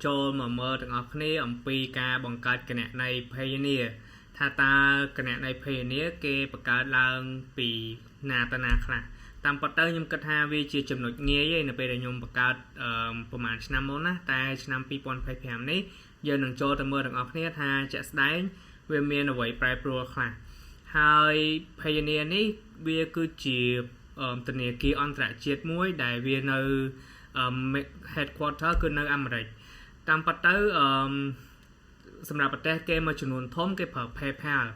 ចូលមកមើលទាំងអស់គ្នាអំពីការបង្កើតគណនី Pioneer ថាតើគណនី Pioneer គេបង្កើតឡើងពីណាទៅណាខ្លះតាមពិតទៅខ្ញុំគិតថាវាជាចំណុចងាយឯនៅពេលដែលខ្ញុំបង្កើតប្រហែលឆ្នាំមុនណាតែឆ្នាំ2025នេះយើងនឹងចូលទៅមើលទាំងអស់គ្នាថាជាក់ស្ដែងវាមានអ្វីប្រែប្រួលខ្លះហើយ Pioneer នេះវាគឺជាធនាគារអន្តរជាតិមួយដែលវានៅ headquarter គឺនៅអាមេរិកតាមពិតទៅសម្រាប់ប្រទេសគេមួយចំនួនធំគេប្រើ PayPal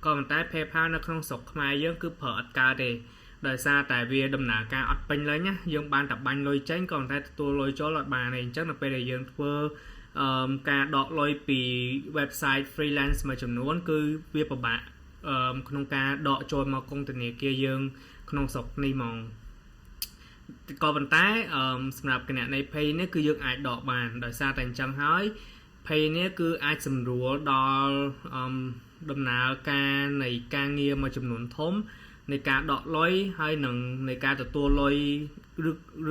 ក៏ប៉ុន្តែ PayPal នៅក្នុងស្រុកខ្មែរយើងគឺប្រើអត់កើតទេដោយសារតែវាដំណើរការអត់ពេញលេញណាយើងបានតែបាញ់លុយចេញក៏ប៉ុន្តែទទួលលុយចូលអត់បានទេអញ្ចឹងនៅពេលដែលយើងធ្វើការដកលុយពី website freelance មួយចំនួនគឺវាពិបាកក្នុងការដកចូលមកគងធនាគារយើងក្នុងស្រុកនេះហ្មងក៏ប៉ុន្តែសម្រាប់គណនី Pay នេះគឺយើងអាចដកបានដោយសារតែអញ្ចឹងហើយ Pay នេះគឺអាចសម្រួលដល់ដំណើរការនៃការងារមួយចំនួនធំនៃការដកលុយហើយនឹងនៃការទទួលលុយ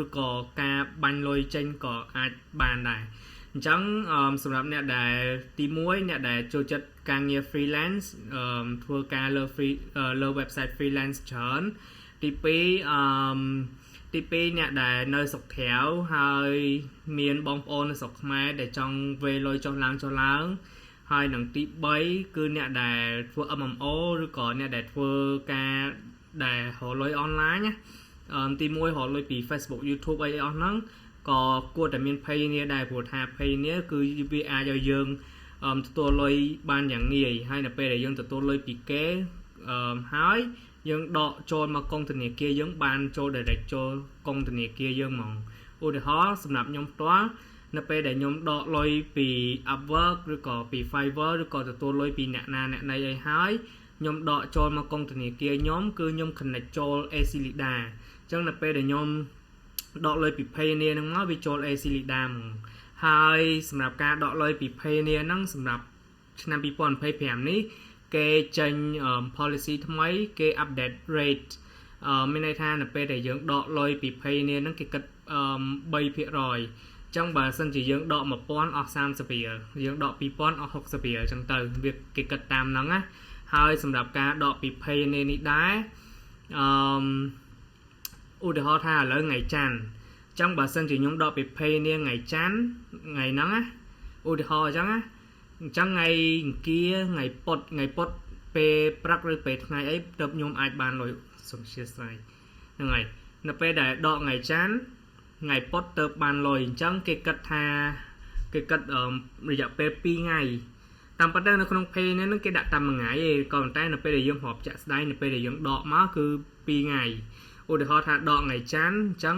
ឬក៏ការបាញ់លុយចេញក៏អាចបានដែរអញ្ចឹងសម្រាប់អ្នកដែលទី1អ្នកដែលចូលចិត្តការងារ freelance ធ្វើការលើ website freelance ច្រើនទី2ទី2អ្នកដែលនៅស្រុកក្រៅហើយមានបងប្អូននៅស្រុកខ្មែរដែលចង់វេលុយចុះឡើងហើយនឹងទី3គឺអ្នកដែលធ្វើ MMO ឬក៏អ្នកដែលធ្វើការដែលរកលុយអនឡាញណាទី1រកលុយពី Facebook YouTube អីអស់ហ្នឹងក៏គួរតែមាន Pioneer ដែរព្រោះថា Pioneer គឺវាអាចឲ្យយើងទទួលលុយបានយ៉ាងងាយហើយនៅពេលដែលយើងទទួលលុយពីគេហើយយើងដកចូលមកកុងធនាគារយើងបានចូល direct ចូលកុងធនាគារយើងហ្មងឧទាហរណ៍សម្រាប់ខ្ញុំផ្ទាល់នៅពេលដែលខ្ញុំដកលុយពី Upwork ឬក៏ពី Fiverr ឬក៏ទទួលលុយពីអ្នកណាអ្នកណីអីហើយខ្ញុំដកចូលមកកុងធនាគារខ្ញុំគឺខ្ញុំ connect ចូល Aclida អញ្ចឹងនៅពេលដែលខ្ញុំដកលុយពី Pioneer ហ្នឹងមកវាចូល Aclida ហ្មងហើយសម្រាប់ការដកលុយពី Pioneer ហ្នឹងសម្រាប់ឆ្នាំ2025នេះគេចេញ policy ថ្មីគេ update rate មានន័យថានៅពេលដែលយើងដកលុយពី Pioneer ហ្នឹងគេគិត3%អញ្ចឹងបើសិនជាយើងដក 1000 អស់ 30 រៀលយើងដក 2000 អស់ 60 រៀលអញ្ចឹងទៅវាគេគិតតាមហ្នឹងណាហើយសម្រាប់ការដកពី Pioneer នេះដែរឧទាហរណ៍ថាឥឡូវថ្ងៃច័ន្ទអញ្ចឹងបើសិនជាខ្ញុំដកពី Pioneer ថ្ងៃច័ន្ទថ្ងៃហ្នឹងណាឧទាហរណ៍អញ្ចឹងណាអញ្ចឹងថ្ងៃអង្គារថ្ងៃពុធពេលព្រឹកឬពេលថ្ងៃអីទៅខ្ញុំអាចបានលុយសុំអធិស្ឋានហ្នឹងហើយនៅពេលដែលដកថ្ងៃច័ន្ទថ្ងៃពុធទៅបានលុយអញ្ចឹងគេគិតរយៈពេល2ថ្ងៃតាមពិតទៅនៅក្នុង pay នេះគេដាក់តាមមួយថ្ងៃឯងក៏ប៉ុន្តែនៅពេលដែលយើងរាប់ចាក់ស្ដែងនៅពេលដែលយើងដកមកគឺ2ថ្ងៃឧទាហរណ៍ថាដកថ្ងៃច័ន្ទអញ្ចឹង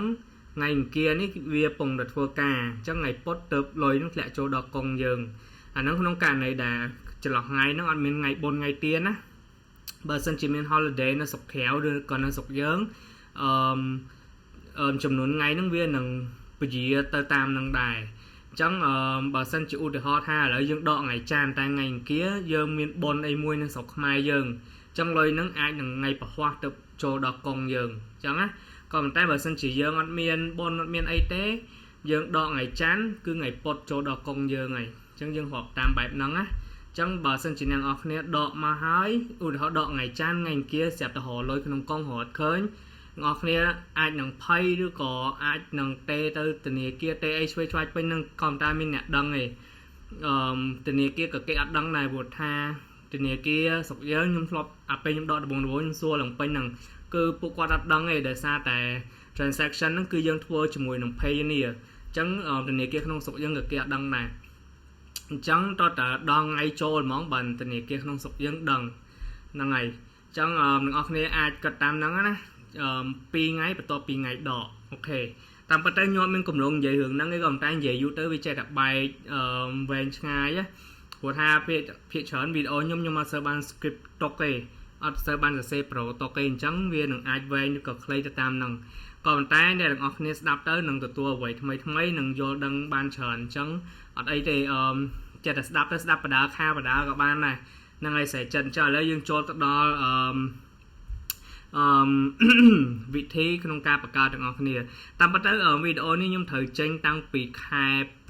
ថ្ងៃអង្គារនេះវាពងតែធ្វើការអញ្ចឹងថ្ងៃពុធទៅលុយនឹងធ្លាក់ចូលដល់កុងយើងអាហ្នឹងក្នុងករណីដែលចន្លោះថ្ងៃហ្នឹងអត់មានថ្ងៃបុណ្យថ្ងៃទានណាបើសិនជាមាន holiday នៅស្រុកក្រៅឬក៏នៅស្រុកយើងចំនួនថ្ងៃហ្នឹងវានឹងពជាទៅតាមនឹងដែរអញ្ចឹងបើសិនជាឧទាហរណ៍ថាឥឡូវយើងដកថ្ងៃច័ន្ទតែថ្ងៃអង្គារយើងមានបុណ្យអីមួយនៅស្រុកខ្មែរយើងអញ្ចឹងលុយហ្នឹងអាចនឹងថ្ងៃពហុទៅចូលដល់កុងយើងអញ្ចឹងណាក៏ប៉ុន្តែបើសិនជាយើងអត់មានបុណ្យអត់មានអីទេយើងដកថ្ងៃច័ន្ទគឺថ្ងៃពុធចូលដល់កុងយើងហើយអញ្ចឹងយើងរាប់តាមបែបហ្នឹងណាអញ្ចឹងបើសិនជាអ្នកនរគ្នាដកមកហើយឧទាហរណ៍ដកថ្ងៃច័ន្ទថ្ងៃអង្គារស្រាប់តែរកលុយក្នុងកុងរត់ឃើញអ្នកនរគ្នាអាចនឹងភ័យឬក៏អាចនឹងទេទៅធនាគារទេអីឆ្វេងឆ្វាយពេញនឹងក៏តែមានអ្នកដឹងទេធនាគារក៏គេអត់ដឹងដែរព្រោះថាធនាគារស្រុកយើងខ្ញុំធ្លាប់ពេលខ្ញុំដកដំបូងខ្ញុំសួរឡើងពេញហ្នឹងគឺពួកគាត់អត់ដឹងទេដោយសារតែ transaction ហ្នឹងគឺយើងធ្វើជាមួយនឹង Pioneer អញ្ចឹងធនាគារក្នុងស្រុកយើងក៏គេអត់ដឹងដែរអញ្ចឹងតើតើដល់ថ្ងៃចូលហ្មងបើធនាគារក្នុងស្រុកយើងដឹងហ្នឹងហើយអញ្ចឹងអ្នកនរគ្នាអាចគិតតាមហ្នឹងណា2ថ្ងៃបន្ទាប់ពីថ្ងៃដកអូខេតាមពិតទៅខ្ញុំអត់មានកម្រងនិយាយរឿងហ្នឹងឯងក៏តែនិយាយយូរទៅវាចេះតែបែកវែងឆ្ងាយណាព្រោះថាភាគច្រើនវីដេអូខ្ញុំអត់សូវបាន script តុកទេអត់សូវបានសរសេរ pro តុកទេអញ្ចឹងវានឹងអាចវែងឬក៏ខ្លីទៅតាមហ្នឹងក៏ប៉ុន្តែអ្នកទាំងអស់គ្នាស្ដាប់ទៅនឹងទទួលអ្វីថ្មីនឹងយល់ដឹងបានច្រើនអញ្ចឹងអត់អីទេចេះតែស្ដាប់ទៅស្ដាប់បដាខាបដាក៏បានដែរហ្នឹងហើយស្រេចចិត្តអញ្ចឹងឥឡូវយើងចូលទៅដល់ វិធីក្នុងការបង្កើតទាំងអស់គ្នាតាមពិតទៅវីដេអូនេះខ្ញុំត្រូវចេញតាំងពីខែ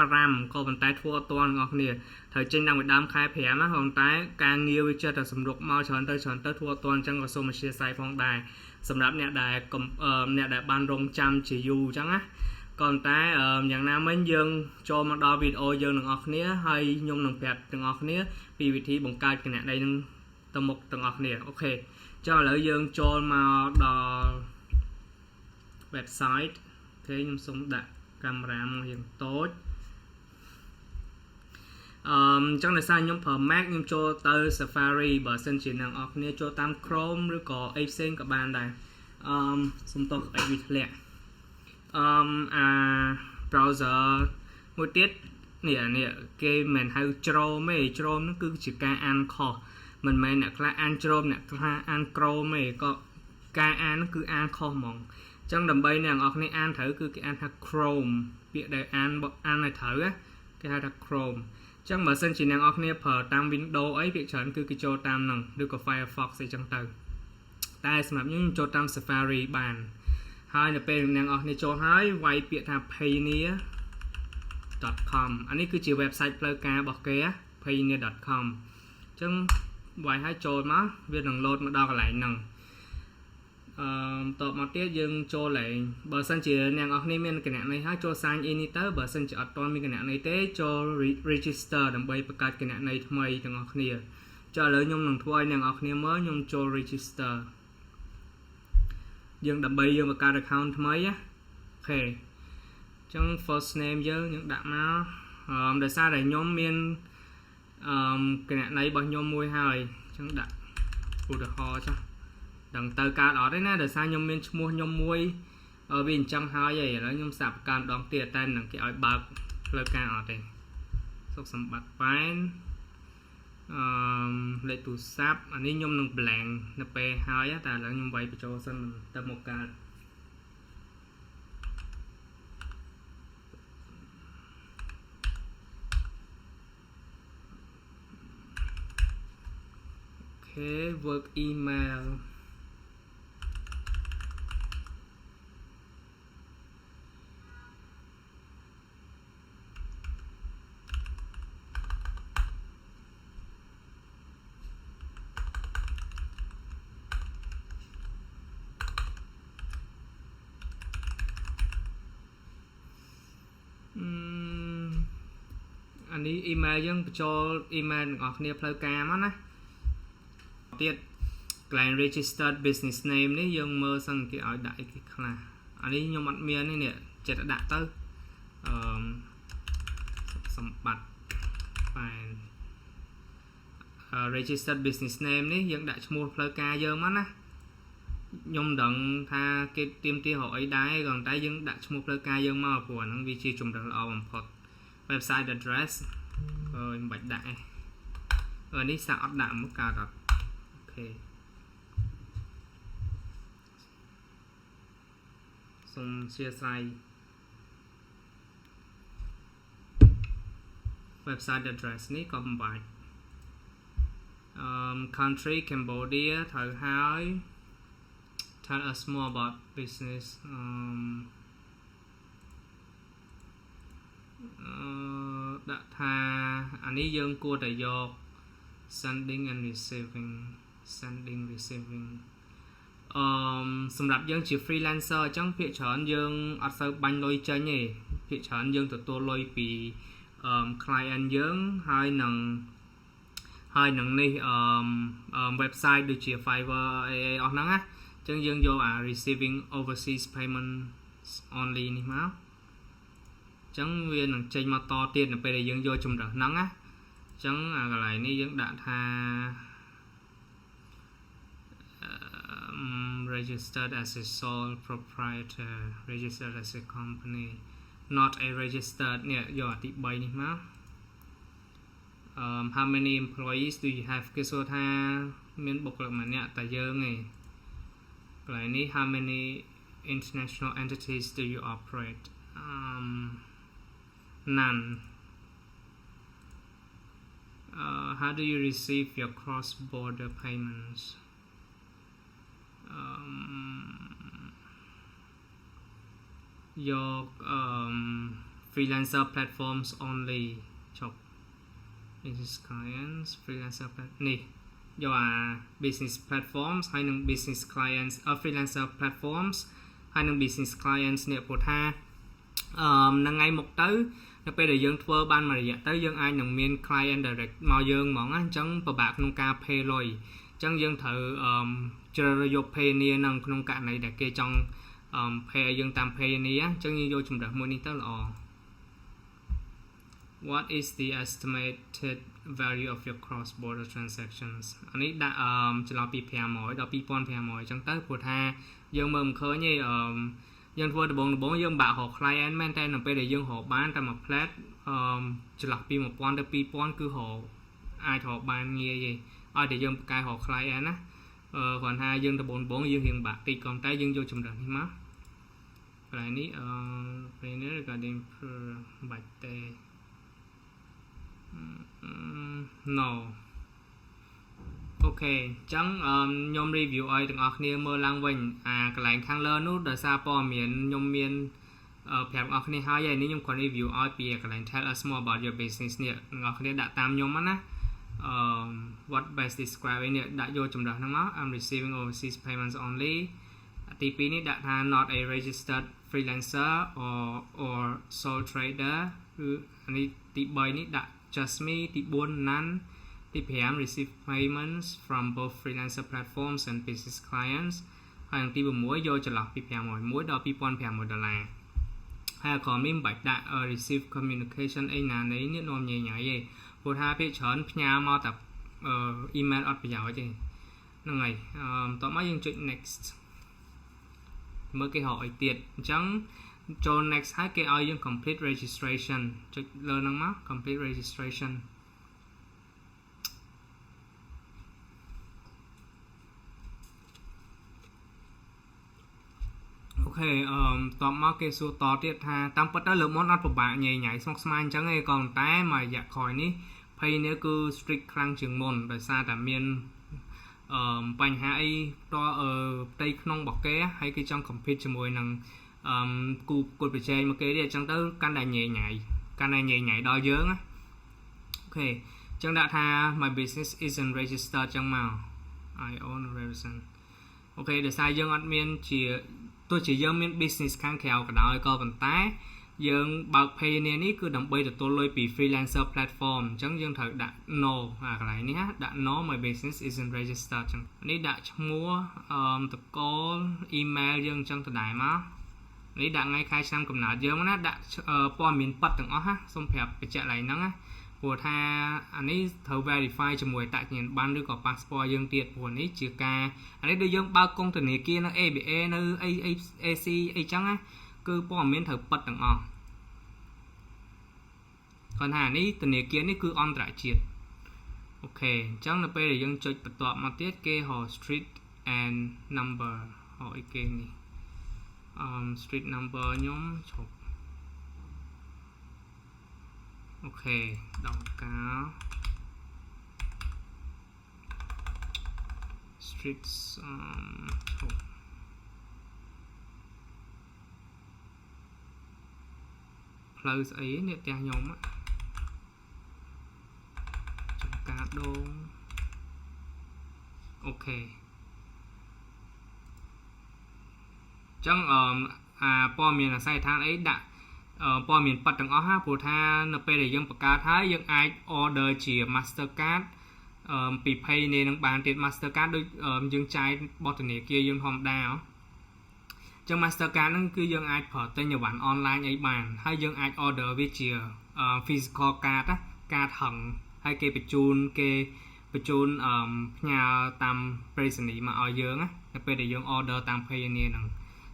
5ក៏ប៉ុន្តែធ្វើអត់ទាន់ទាំងអស់គ្នាត្រូវចេញតាំងពីដើមខែ5ណាប៉ុន្តែការងារវាចិត្តតែសម្រុកមកច្រើនទៅធ្វើអត់ទាន់អញ្ចឹងក៏សូមអធិស្ឋានផងដែរសម្រាប់អ្នកដែលបានរងចាំជាយូរអញ្ចឹងណាក៏ប៉ុន្តែយ៉ាងណាមិញយើងចូលមកដល់វីដេអូយើងទាំងអស់គ្នាហើយខ្ញុំនឹងប្រាប់ទាំងអស់គ្នាពីវិធីបង្កើតគណនីនឹងទៅមុខទាំងអស់គ្នាអូខេចុះឥឡូវយើងចូលមកដល់ website អូខេខ្ញុំសូមដាក់កាមេរ៉ាមកយ៉ាងតូចអញ្ចឹងដោយសារខ្ញុំប្រើ Mac ខ្ញុំចូលទៅ Safari បើសិនជាអ្នកនរគ្នាចូលតាម Chrome ឬក៏អីផ្សេងក៏បានដែរសុំទោសអីវាធ្លាក់browser មួយទៀតនេះគេមិនហៅ Chrome ទេ Chrome ហ្នឹងគឺជាការអានខុសមិនមែនអ្នកខ្លះអាន Chrome អ្នកខ្លះអាន Chrome ទេក៏ការអានគឺអានខុសហ្មងអញ្ចឹងដើម្បីអ្នកនរគ្នាអានត្រូវគឺគេអានថា Chrome ពាក្យដែលអានឲ្យត្រូវគេហៅថា Chrome អញ្ចឹងបើសិនជាអ្នកនរគ្នាប្រើតាម Windows អីពាក្យច្រើនគឺគេចូលតាមហ្នឹងឬក៏ Firefox អីចឹងទៅតែសម្រាប់ខ្ញុំចូលតាម Safari បានហើយនៅពេលអ្នកនរគ្នាចូលហើយវាយពាក្យថា pioneer.com អានេះគឺជា website ផ្លូវការរបស់គេ pioneer.com អញ្ចឹងវាយឲ្យចូលមកវានឹង load មកដល់កន្លែងហ្នឹងតបមកទៀតយើងចូលឡើងបើសិនជាអ្នកនរគ្នាមានគណនីហើយចូល sign in នេះទៅបើសិនជាអត់ទាន់មានគណនីទេចូល register ដើម្បីបង្កើតគណនីថ្មីទាំងអស់គ្នាចុះឥឡូវខ្ញុំនឹងធ្វើឲ្យអ្នកនរគ្នាមើលខ្ញុំចូល register យើងដើម្បីយើងបង្កើត account ថ្មីអូខេអញ្ចឹង first name យើងដាក់មកដោយសារតែខ្ញុំមានគណនីរបស់ខ្ញុំមួយហើយអញ្ចឹងដាក់ឧទាហរណ៍ចុះដល់ទៅកើតអត់ទេណាដោយសារខ្ញុំមានឈ្មោះខ្ញុំមួយវាអញ្ចឹងហើយឥឡូវខ្ញុំសាប់កើម្ដងទៀតតែនឹងគេឲ្យបើកផ្លូវការអត់ទេសុខសម្បត្តិប៉ែនលេខទូរស័ព្ទអានេះខ្ញុំនឹង blank នៅពេលហើយតែឥឡូវខ្ញុំវាយបញ្ចូលសិនទៅមកកើតអូខេ work emailអានេះ email យើងបញ្ចូល email ទាំងអស់គ្នាផ្លូវការមកណាទៀត client registered business name នេះយើងមើលសិនគេឲ្យដាក់អីគេខ្លះអានេះខ្ញុំអត់មាននេះចិត្តដាក់ទៅសម្បត្តិ file registered business name នេះយើងដាក់ឈ្មោះផ្លូវការយើងមកណាខ្ញុំដឹងថាគេទាមទាររកអីដែរក៏តែយើងដាក់ឈ្មោះផ្លូវការយើងមកព្រោះអាហ្នឹងវាជាជំរើសល្អបំផុត website address មិនបាច់ដាក់ទេនេះសាក់អត់ដាក់មកកើតអត់អូខេសូមអធិស្ឋាន website address នេះក៏មិនបាច់country Cambodia ត្រូវហើយ tell us more about business ដាក់ថាអានេះយើងគួរតែយក sending and receiving សម្រាប់យើងជា freelancer អញ្ចឹងភាគច្រើនយើងអត់សូវបាញ់លុយចេញទេភាគច្រើនយើងទទួលលុយពី client យើងហើយនឹងនេះwebsite ដូចជា Fiverr អីអស់ហ្នឹងណាអញ្ចឹងយើងយកអា receiving overseas payment only នេះមកអញ្ចឹងវានឹងចេញមកតទៀតនៅពេលដែលយើងយកជំរើសហ្នឹងណាអញ្ចឹងអាកន្លែងនេះយើងដាក់ថា registered as a sole proprietor registered as a company not a registered នេះយកអាទី3នេះមក how many employees do you have គេសួរថាមានបុគ្គលិកម្នាក់តែយើងឯងកន្លែងនេះ how many international entities do you operate none how do you receive your cross border payments យកfreelancer platforms only ចុះ business clients freelancer នេះយកអា business platforms ហើយនឹង business clients freelancer platforms ហើយនឹង business clients នេះព្រោះថានឹងថ្ងៃមកទៅនៅពេលដែលយើងធ្វើបានមួយរយៈទៅយើងអាចនឹងមាន client direct មកយើងហ្មងណាអញ្ចឹងពិបាកក្នុងការ pay លុយអញ្ចឹងយើងត្រូវជ្រើសរើសយក pioneer នឹងក្នុងករណីដែលគេចង់pay ឲ្យយើងតាម pioneer អញ្ចឹងយើងយកជំរើសមួយនេះទៅល្អ What is the estimated value of your cross border transactions អានេះដាក់ចន្លោះពី500ដល់2500អញ្ចឹងទៅព្រោះថាយើងមើលមិនឃើញទេយើងធ្វើដំបូងយើងបាក់រក client មែនតែនៅពេលដែលយើងរកបានតែមួយ plat ចន្លោះពី1000ទៅ2000គឺរកអាចរកបានងាយទេឲ្យតែយើងបង្កើនរក client ណាគ្រាន់ថាយើងដំបូងយើងរៀងបាក់តិចក៏តែយើងយកជំរើសនេះមកកន្លែងនេះtrainer regardingបាច់ទេ no អូខេអញ្ចឹងខ្ញុំ review ឲ្យទាំងអស់គ្នាមើលឡើងវិញអាកន្លែងខាងលើនោះដោយសារព័ត៌មានខ្ញុំមានប្រាប់អ្នកគ្នាហើយនេះខ្ញុំគ្រាន់ review ឲ្យពីកន្លែង tell us more about your business នេះអ្នកគ្នាដាក់តាមខ្ញុំណាwhat best describe នេះដាក់យកចម្លើយហ្នឹងមក I'm receiving overseas payments only ទី2នេះដាក់ថា not a registered freelancer or sole trader គឺនេះទី3នេះដាក់ just me ទី4 none ទី5 receive payments from both freelancer platforms and business clients ហើយទី6យកចន្លោះពី501ដល់2500ដុល្លារហើយក៏មានបាច់ដាក់ receive communication អីណានេះនាំញ៉ៃញ៉ៃទេព្រោះថាពេលច្រើនផ្ញើមកតែ email អត់ប្រយោជន៍ទេហ្នឹងហើយបន្ទាប់មកយើងចុច next មើលគេរកអីទៀតអញ្ចឹងចូល next ហើយគេឲ្យយើង complete registration ចុចលើហ្នឹងមក complete registration អូខេតបមកគេសួរតទៀតថាតាមពិតទៅលើមុនអត់ពិបាកញ៉ៃញ៉ៃស្មុគស្មាញអញ្ចឹងឯងក៏តែមួយរយៈក្រោយនេះភ័យនេះគឺ strict ខ្លាំងជាងមុនដោយសារតែមានបញ្ហាអីផ្ទាល់ផ្ទៃក្នុងរបស់គេហើយគេចង់ compete ជាមួយនឹងគូប្រជែងមកគេទៀតអញ្ចឹងទៅកាន់តែញ៉ៃញ៉ៃដល់យើងណាអូខេអញ្ចឹងដាក់ថា my business isn't registered អញ្ចឹងមក I own a represent អូខេដោយសារយើងអត់មានជាទោះជាយើងមាន business ខាងក្រៅក៏ដោយក៏ប៉ុន្តែយើងបើក pay នេះគឺដើម្បីទទួលលុយពី freelancer platform អញ្ចឹងយើងត្រូវដាក់ no អាកន្លែងនេះដាក់ no my business isn't registered អញ្ចឹងនេះដាក់ឈ្មោះតកល email យើងអញ្ចឹងដដែលមកនេះដាក់ថ្ងៃខែឆ្នាំកំណើតយើងណាដាក់ព័ត៌មានប៉ាត់ទាំងអស់ណាសូមប្រាប់បញ្ជាក់ឡើងហ្នឹងណាព្រោះថាអានេះត្រូវ verify ជាមួយអត្តសញ្ញាណប័ណ្ណឬក៏ passport យើងទៀតព្រោះនេះជាការអានេះដូចយើងបើកកុងធនាគារនៅ ABA នៅ AC អីចឹងណាគឺព័ត៌មានត្រូវប៉ាត់ទាំងអស់គាត់ថានេះធនាគារនេះគឺអន្តរជាតិអូខេអញ្ចឹងនៅពេលដែលយើងចុចបន្ទាប់មកទៀតគេរក street and number រកអីគេនេះstreet number ខ្ញុំឈប់អូខេដល់កាល streets ឈប់ផ្លូវស្អីនេះផ្ទះខ្ញុំចំការដងអូខេចឹងអាព័ត៌មានអាស័យដ្ឋានអីដាក់ព័ត៌មានប៉ាត់ទាំងអស់ព្រោះថានៅពេលដែលយើងបង្កើតហើយយើងអាច order ជា Mastercard ពី Pay នេះនឹងបានទៀត Mastercard ដូចយើងចាយបទធនាគារយើងធម្មតាចឹង Mastercard ហ្នឹងគឺយើងអាចប្រើទិញអីវ៉ាន់ online អីបានហើយយើងអាច order វាជា physical card ណា card ហឹងហើយគេបញ្ជូនផ្ញើតាមប្រេសនីមកឲ្យយើងណានៅពេលដែលយើង order តាម Pay នេះហ្នឹង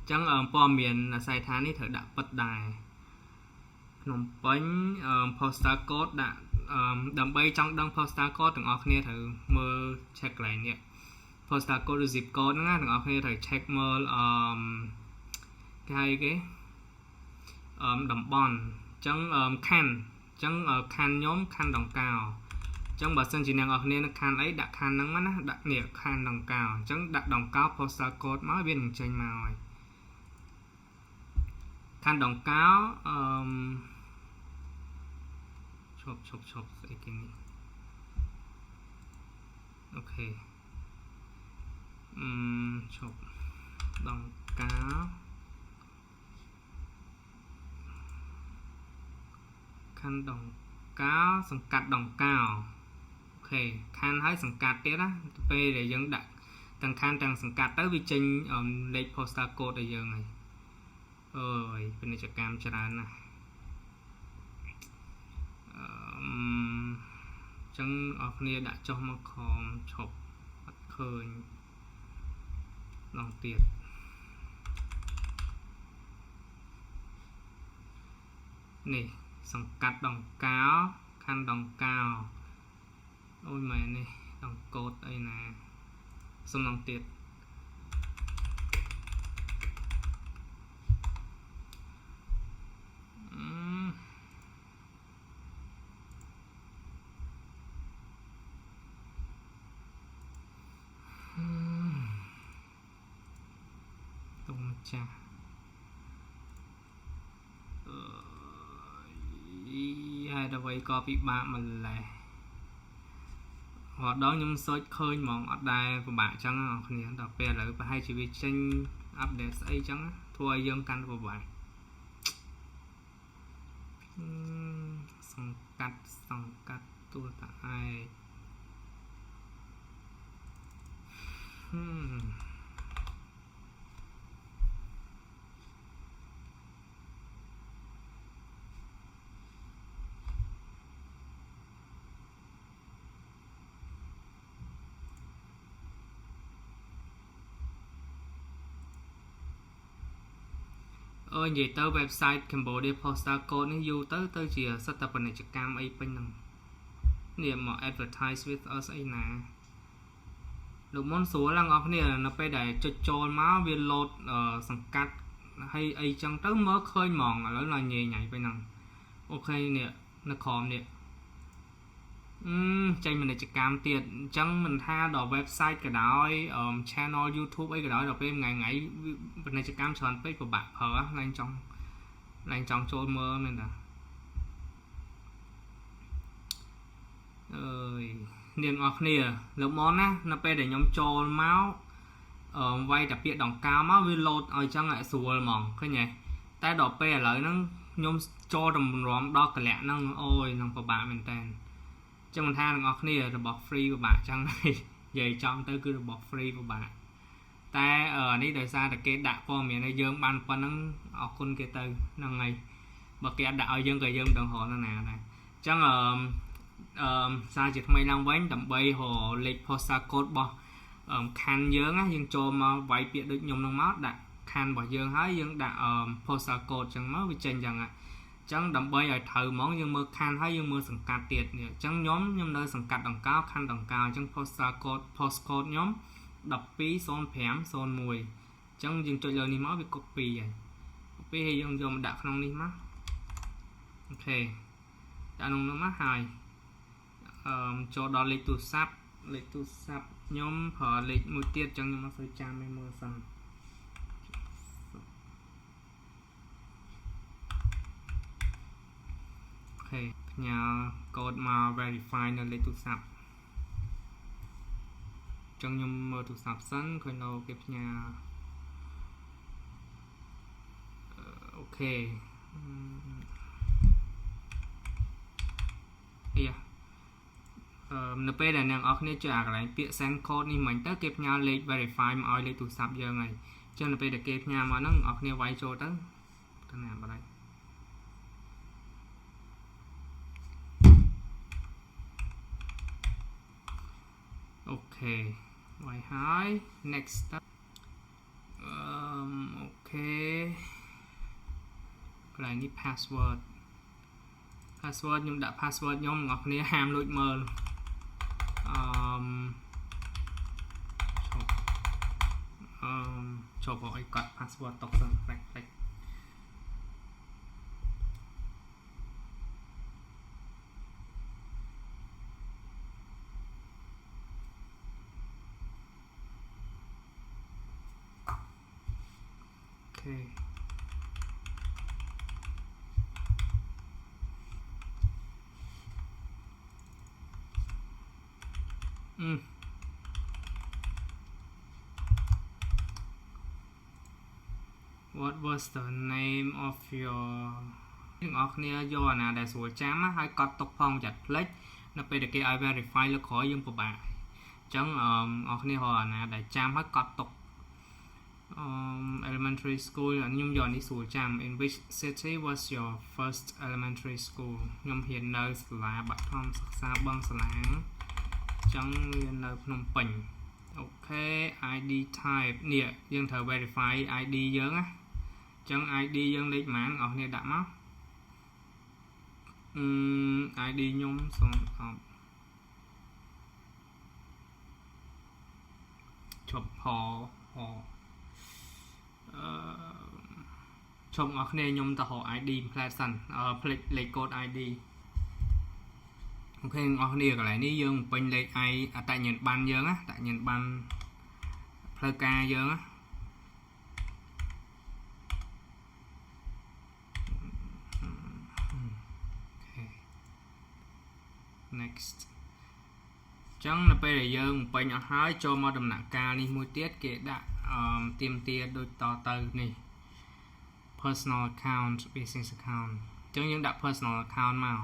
ចឹងព័ត៌មានអាស័យដ្ឋាននេះត្រូវដាក់ពិតដែរភ្នំពេញpostal code ដាក់ដើម្បីចង់ដឹង postal code ទាំងអស់គ្នាត្រូវមើល check កន្លែងនេះ postal code ឬ zip code ហ្នឹងណាទាំងអស់គ្នាត្រូវ check មើលគេហៅគេតំបន់អញ្ចឹងខណ្ឌអញ្ចឹងខណ្ឌខ្ញុំខណ្ឌដង្កោអញ្ chẳng bà sân chỉ nàng ở này nó khan ấy đặt khan nắng mắt đặt nhẹ khan đồng cao chẳng đặt đồng cao postal code mới bên tranh màu khan đồng cao chụp cái này ok chụp đồng cao khan đồng cao sừng cắt đồng cao ok khan thấy sừng cắt tiếc đó p để dân đặt thằng khan thằng sừng cắt tới vi trình lấy postal code để giờ này ơi bên nàyจะcam cho ra này chẳng ở kia đã cho một con chụp bắt khơi lòng tiệt nè sòng cắt đồng cáo khăn đồng cao ôi mày nè đồng cột đây nè xong lòng tiệt tung cha hai đôi vậy có bị bạn mình là họ đó nhưng search khơi mong ở đây của bạn chẳng không nhớ đọc về lại và hai chỉ vì tranh update ấy chẳng thua dương căn của bạn xong cắt tôi tại ơi vậy tới website Cambodia Postal Code này vô tới chỉ set up này chỉ cam ấy bên nằm niệm mà advertise with us ấy nè lúc món số là ngọc này nó phải để cho máu viên lột sẵn cắt hay ấy chẳng tới mới khơi mòn ở là nhẹ nhảy bên nằm ok nè nó khom nè tranh mình này chỉ cam tiền chẳng mình tha đỏ website cái đó channel YouTube ấy cái đó đọc em ngày bên này chỉ cam chọn page của bạn hở lên trong trôi mơ mình là niềm ngọt nè lúc món á nó pe để nhóm trôi máu vay đặc biệt đồng cao máu vi lột ở trong lại xùa mỏng cái nhỉ tay đỏ pe lại nó nhóm cho đồng rõm đo cái lẹ nó ôi nó của bạn mình tên trong mình tha ngọt nè rồi bọc free của bạn trong này vậy trong tới cứ được bọc free của bạn ta ở đây đời xa là cái đã qua miền này dương ban phân nó ở con kia từ năm ngày bậc kia đạo dương cái dương đồng hồ nó nào này chẳng xa chỉ mấy năm với tầm bay hồ lịch postal code bo khăn dương á dương cho mà vậy việc được nhung nông máu đã khăn bỏ dương hết dương đã postal code chẳng máu bị trên chẳng ạ chẳng đầm bay ở thử món dương mơ khăn hay dương mơ sừng cắt tiệt chẳng nhóm nhưng nơi sừng cắt đồng cao khăn đồng cao chẳng postal code postcode nhóm đọc phí son phém son mùi chẳng dừng cho lời ní máu bị copy vậy copy thì dùng dùng đặt không đi mắt ok đã nông nó mắt hai cho đó lịch tu sắp nhóm hở lịch một tiết trong nhưng mà phải trang mấy mưa sân ok nhà code mà verify nó lịch tu sắp trong nhóm mơ tu sắp sân khởi đầu kịp nhà ok yeah nó bây giờ nàng ở đây trả lại việc send code này mình tới kịp nhau lấy verify mà lấy tụ sắp giờ này cho nó bây giờ kịp nhau mà nó ở đây vay cho tới cái nào vào đây ok vay hai next step ok cái này password nhưng đã password nhóm ngọc này ham lụi mờ cho gọi code password tộc sân back Okay. What was the name of your ទាំងអស់គ្នាយកអាណាដែលស្រួលចាំហើយកត់ទុកផងចាត់ផ្លេចនៅពេលដែលគេឲ្យ verify លើក្រោយយើងពិបាកអញ្ចឹងអស់គ្នារកអាណាដែលចាំហើយកត់ទុកelementary school ខ្ញុំយកនេះស្រួលចាំ in which city was your first elementary school ខ្ញុំរៀននៅសាលាបឋមសិក្សាបឹងសាឡាងអញ្ចឹងរៀននៅភ្នំពេញអូខេ ID type នេះយើងត្រូវ verify ID យើងណាអញ្ចឹង ID យើងលេខប៉ុន្មានអស់គ្នាដាក់មកID ខ្ញុំសូមអបជប់ហជប់អស់គ្នាខ្ញុំទៅរក ID ផ្លែសិនផ្លេចលេខកូដ ID អូខេអស់គ្នាកន្លែងនេះយើងពេញលេខ I អត្តញ្ញាណប័ណ្ណយើងណាអត្តញ្ញាណប័ណ្ណផ្លូវការយើងណាnext ចឹងនៅពេលដែលយើងពេញអស់ហើយចូលមកដំណាក់កាលនេះមួយទៀតគេដាក់ទៀមទាដូចតទៅនេះ personal account business account ចឹងយើងដាក់ personal account មក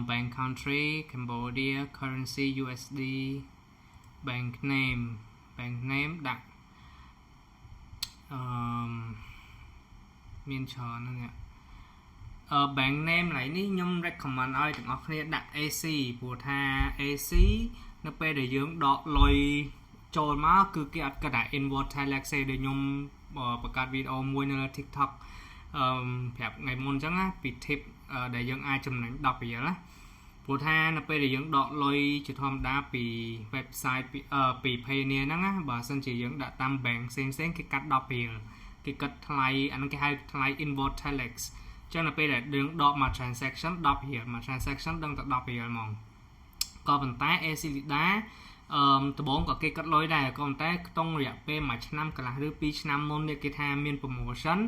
bank country Cambodia currency USD bank name ដាក់មានច្រើនហ្នឹងbank name ឡើយនេះខ្ញុំ recommend ឲ្យទាំងអស់គ្នាដាក់ AC ព្រោះថា AC នៅពេលដែលយើងដកលុយចូលមកគឺគេអត់គិតថា inward telex ទេដូចខ្ញុំបង្កើតវីដេអូមួយនៅលើ TikTok ប្រាប់ថ្ងៃមុនអញ្ចឹងណាពី tip ដែលយើងអាចចំណេញ10រៀលណាព្រោះថានៅពេលដែលយើងដកលុយជាធម្មតាពី website ពី Payoneer ហ្នឹងណាបើសិនជាយើងដាក់តាម bank ផ្សេងៗគេកាត់10រៀលគេកាត់ថ្លៃអាហ្នឹងគេហៅថ្លៃ inward telex ចឹងនៅពេលដែលយើងដកមក transaction 10រៀលមក transaction ដឹងតែ10រៀលហ្មងក៏ប៉ុន្តែ Aclida ដំបូងក៏គេកាត់លុយដែរក៏ប៉ុន្តែក្នុងរយៈពេល1ឆ្នាំកន្លះឬ2ឆ្នាំមុននេះគេថាមាន promotion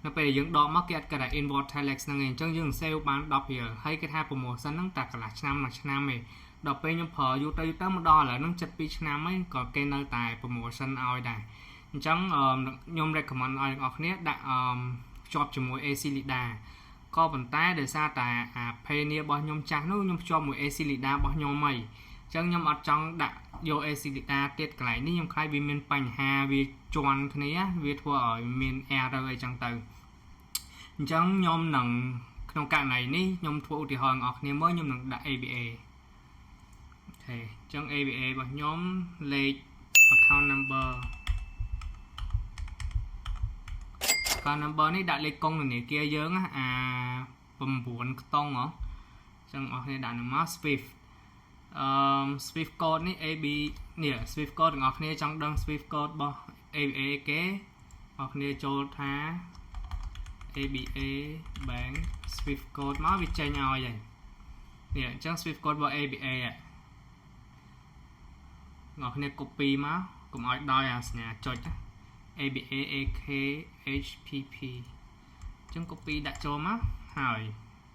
នៅពេលដែលយើងដកមកគេអត់គិតថា inward telex ហ្នឹងឯងអញ្ចឹងយើង save បាន10រៀលហើយគេថា promotion ហ្នឹងតែកន្លះឆ្នាំ1ឆ្នាំឯងដល់ពេលខ្ញុំប្រើយូរទៅមកដល់ឥឡូវហ្នឹង7 2ឆ្នាំហើយក៏គេនៅតែ promotion ឲ្យដែរអញ្ចឹងខ្ញុំ recommend ឲ្យអ្នកនរគ្នាដាក់ភ្ជាប់ជាមួយ Aclida ក៏ប៉ុន្តែដោយសារតែអា Payoneer របស់ខ្ញុំចាស់នោះខ្ញុំភ្ជាប់មួយ Aclida របស់ខ្ញុំហីអញ្ចឹងខ្ញុំអត់ចង់ដាក់យក Aclida ទៀតកន្លែងនេះខ្ញុំខ្លាចវាមានបញ្ហាវាជន់គ្នាវាធ្វើឲ្យមាន error អីចឹងទៅអញ្ចឹងខ្ញុំនឹងក្នុងករណីនេះខ្ញុំធ្វើឧទាហរណ៍អ្នកនរគ្នាមើលខ្ញុំនឹងដាក់ ABA អូខេអញ្ចឹង ABA របស់ខ្ញុំលេខ account numberនេះដាក់លេខកុងធនាគារយើងអា9ខ្ទង់ហ៎អញ្ចឹងអស់គ្នាដាក់នឹងមក Swift Swift code នេះ AB នេះ Swift code ទាំងអស់គ្នាចង់ដឹង Swift code របស់ ABA គេអស់គ្នាចូលថា ABA bank Swift code មកវាចេញឲ្យហើយនេះអញ្ចឹង Swift code របស់ ABA អ្នកនរគ្នា copy មកកុំឲ្យដោយអាសញ្ញាចុចABA AK HPP អញ្ចឹង copy ដាក់ចូលមកហើយ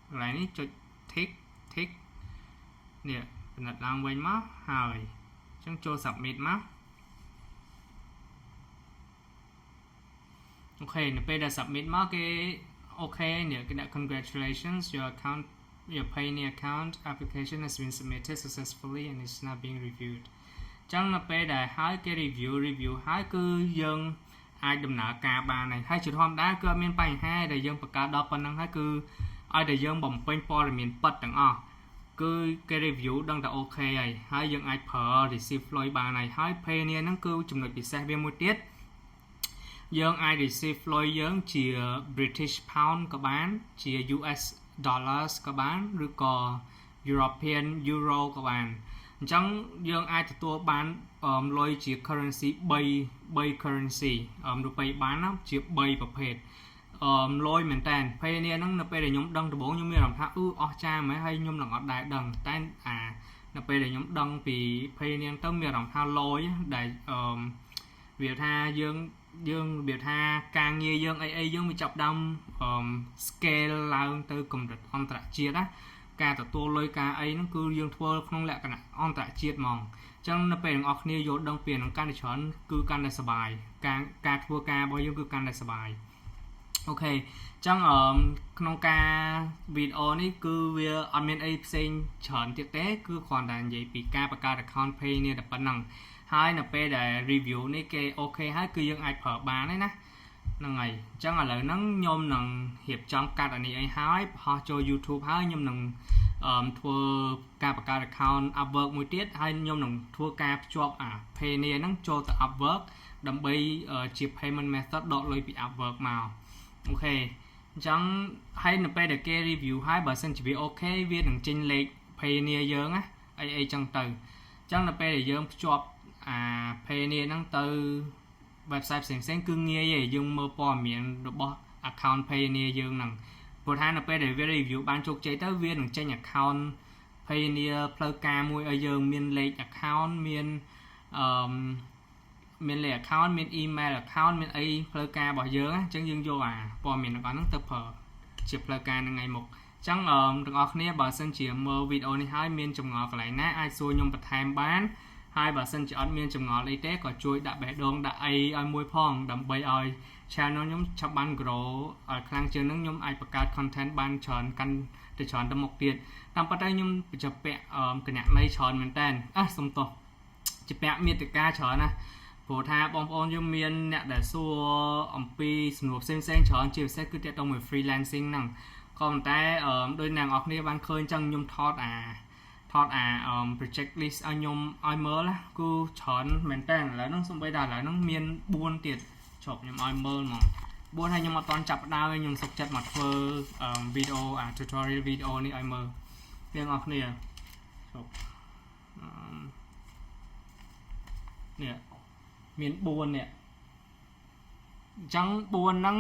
កន្លែងនេះចុច tick នេះកំណត់ឡើងវិញមកហើយអញ្ចឹងចូល submit មកអូខេនៅពេលដែល submit មកគេអូខេនេះគេដាក់ congratulations your Payoneer account application has been submitted successfully and is now being reviewed អញ្ចឹងនៅពេលដែលហើយគេ review ហើយគឺយើងអាចដំណើរការបានហើយជាធម្មតាគឺអត់មានបញ្ហាដែលយើងបង្កើតដល់ប៉ុណ្ណឹងហើយគឺឲ្យតែយើងបំពេញព័ត៌មានពិតទាំងអស់គឺគេ review ដឹងតែអូខេហើយយើងអាចប្រើ receive លុយបានហើយ Payoneer ហ្នឹងគឺចំណុចពិសេសវាមួយទៀតយើងអាច receive លុយយើងជា British Pound ក៏បានជា US Dollars ក៏បានឬក៏ European Euro ក៏បានអញ្ចឹងយើងអាចទទួលបានលុយជា currency 3 currency រូបិយបានជា3ប្រភេទលុយមែនតើ Payoneer ហ្នឹងនៅពេលដែលខ្ញុំដឹងដំបូងខ្ញុំមានអារម្មណ៍ថាអស់ចាមែនហើយខ្ញុំនឹងអត់ដែរដឹងតែនៅពេលដែលខ្ញុំដឹងពី Payoneer ទៅមានអារម្មណ៍ថាលុយដែលវាថាយើង dương biểu tha càng nhiều dương ấy dương bị chọc đâm scaleឡើងទៅកម្រិតអន្តរជាតិណាការទទួលលុយការអីហ្នឹងគឺយើងធ្វើក្នុងលក្ខណៈអន្តរជាតិហ្មងអញ្ចឹងនៅពេលអ្នកគ្នាយល់ដឹងពីនឹងកាន់តែច្រើនគឺកាន់តែសុបាយការធ្វើការរបស់យើងគឺកាន់តែសុបាយអូខេអញ្ចឹងក្នុងការវីដេអូនេះគឺវាអត់មានអីផ្សេងច្រើនទៀតទេគឺគ្រាន់តែនិយាយពីការបង្កើត account pay នេះតែប៉ុណ្ណឹងហើយនៅពេលដែល review នេះគេអូខេហើយគឺយើងអាចប្រើបានហើយណាហ្នឹងហើយអញ្ចឹងឥឡូវហ្នឹងខ្ញុំនឹងរៀបចំកាត់អានេះអីហើយបង្ហោះចូល YouTube ហើយខ្ញុំនឹងធ្វើការបង្កើត account Upwork មួយទៀតហើយខ្ញុំនឹងធ្វើការភ្ជាប់អា pay នេះហ្នឹងចូលទៅ Upwork ដើម្បីជា payment method ដកលុយពី Upwork មកអូខេអញ្ចឹងហើយនៅពេលដែលគេ review ហើយបើសិនជាវាអូខេវានឹងចេញលេខ pay នេះយើងណាអីចឹងទៅអញ្ចឹងនៅពេលដែលយើងភ្ជាប់អា pay នេះហ្នឹងទៅ website ផ្សេងគឺងាយឯងយើងមើលព័ត៌មានរបស់ account pay នេះយើងហ្នឹងព្រោះថានៅពេលដែលវា review បានជោគជ័យទៅវានឹងចេញ account pay នេះផ្លូវការមួយឲ្យយើងមានលេខ account មានលេខ account មាន email account មានអីផ្លូវការរបស់យើងអញ្ចឹងយើងយកអាព័ត៌មានរបស់ហ្នឹងទៅប្រើជាផ្លូវការនឹងថ្ងៃមុខអញ្ចឹងទាំងអស់គ្នាបើសិនជាមើលវីដេអូនេះហើយមានចម្ងល់កន្លែងណាអាចសួរខ្ញុំបន្ថែមបានហើយបើសិនជាអត់មានចម្ងល់អីទេក៏ជួយដាក់បេះដូងដាក់អីឲ្យមួយផងដើម្បីឲ្យ channel ខ្ញុំឆាប់បាន grow ឲ្យខ្លាំងជាងនឹងខ្ញុំអាចបង្កើត content បានច្រើនកាន់តែច្រើនទៅមុខទៀតតាមពិតទៅខ្ញុំបញ្ចុះពាក់គណនីច្រើនមែនតើសុំទោសជាពាក់មាតិកាច្រើនណាព្រោះថាបងប្អូនយើងមានអ្នកដែលសួរអំពីសំណួរផ្សេងច្រើនជាពិសេសគឺទាក់ទងមួយ freelancing ហ្នឹងក៏ប៉ុន្តែដោយអ្នកនរគ្នាបានឃើញចឹងខ្ញុំថតអា project list ឲ្យខ្ញុំឲ្យមើលណាគឺច្រើនមែនតើឥឡូវហ្នឹងសូម្បីតែឥឡូវហ្នឹងមាន4ទៀតជប់ខ្ញុំឲ្យមើលហ្មង4ហើយខ្ញុំអត់ទាន់ចាប់ដើមខ្ញុំសុខចិត្តមកធ្វើវីដេអូtutorial វីដេអូនេះឲ្យមើលអ្នកនរគ្នាជប់នេះមាន4នេះអញ្ចឹង4ហ្នឹង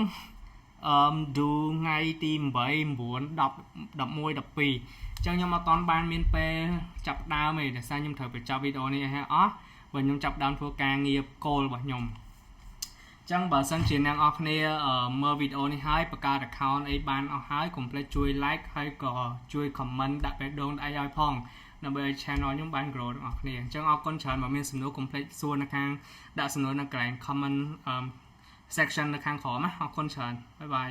do ថ្ងៃទី8 9 10 11 12ចឹងខ្ញុំអត់តបានមានពេលចាប់ដើមទេដោយសារខ្ញុំត្រូវបញ្ចប់វីដេអូនេះឲ្យអស់បើខ្ញុំចាប់ដើមធ្វើការងារគោលរបស់ខ្ញុំចឹងបើសិនជាអ្នកនរគ្នាមើលវីដេអូនេះហើយបង្កើត account អីបានអស់ហើយកុំភ្លេចជួយ like ហើយក៏ជួយ comment ដាក់បេះដូងអីឲ្យផងដើម្បីឲ្យ channel ខ្ញុំបាន grow ទាំងអស់គ្នាអញ្ចឹងអរគុណច្រើនបើមានសំណួរកុំភ្លេចសួរនៅខាងដាក់សំណួរនៅកន្លែង comment section នៅខាងក្រោមណាអរគុណច្រើនបាយបាយ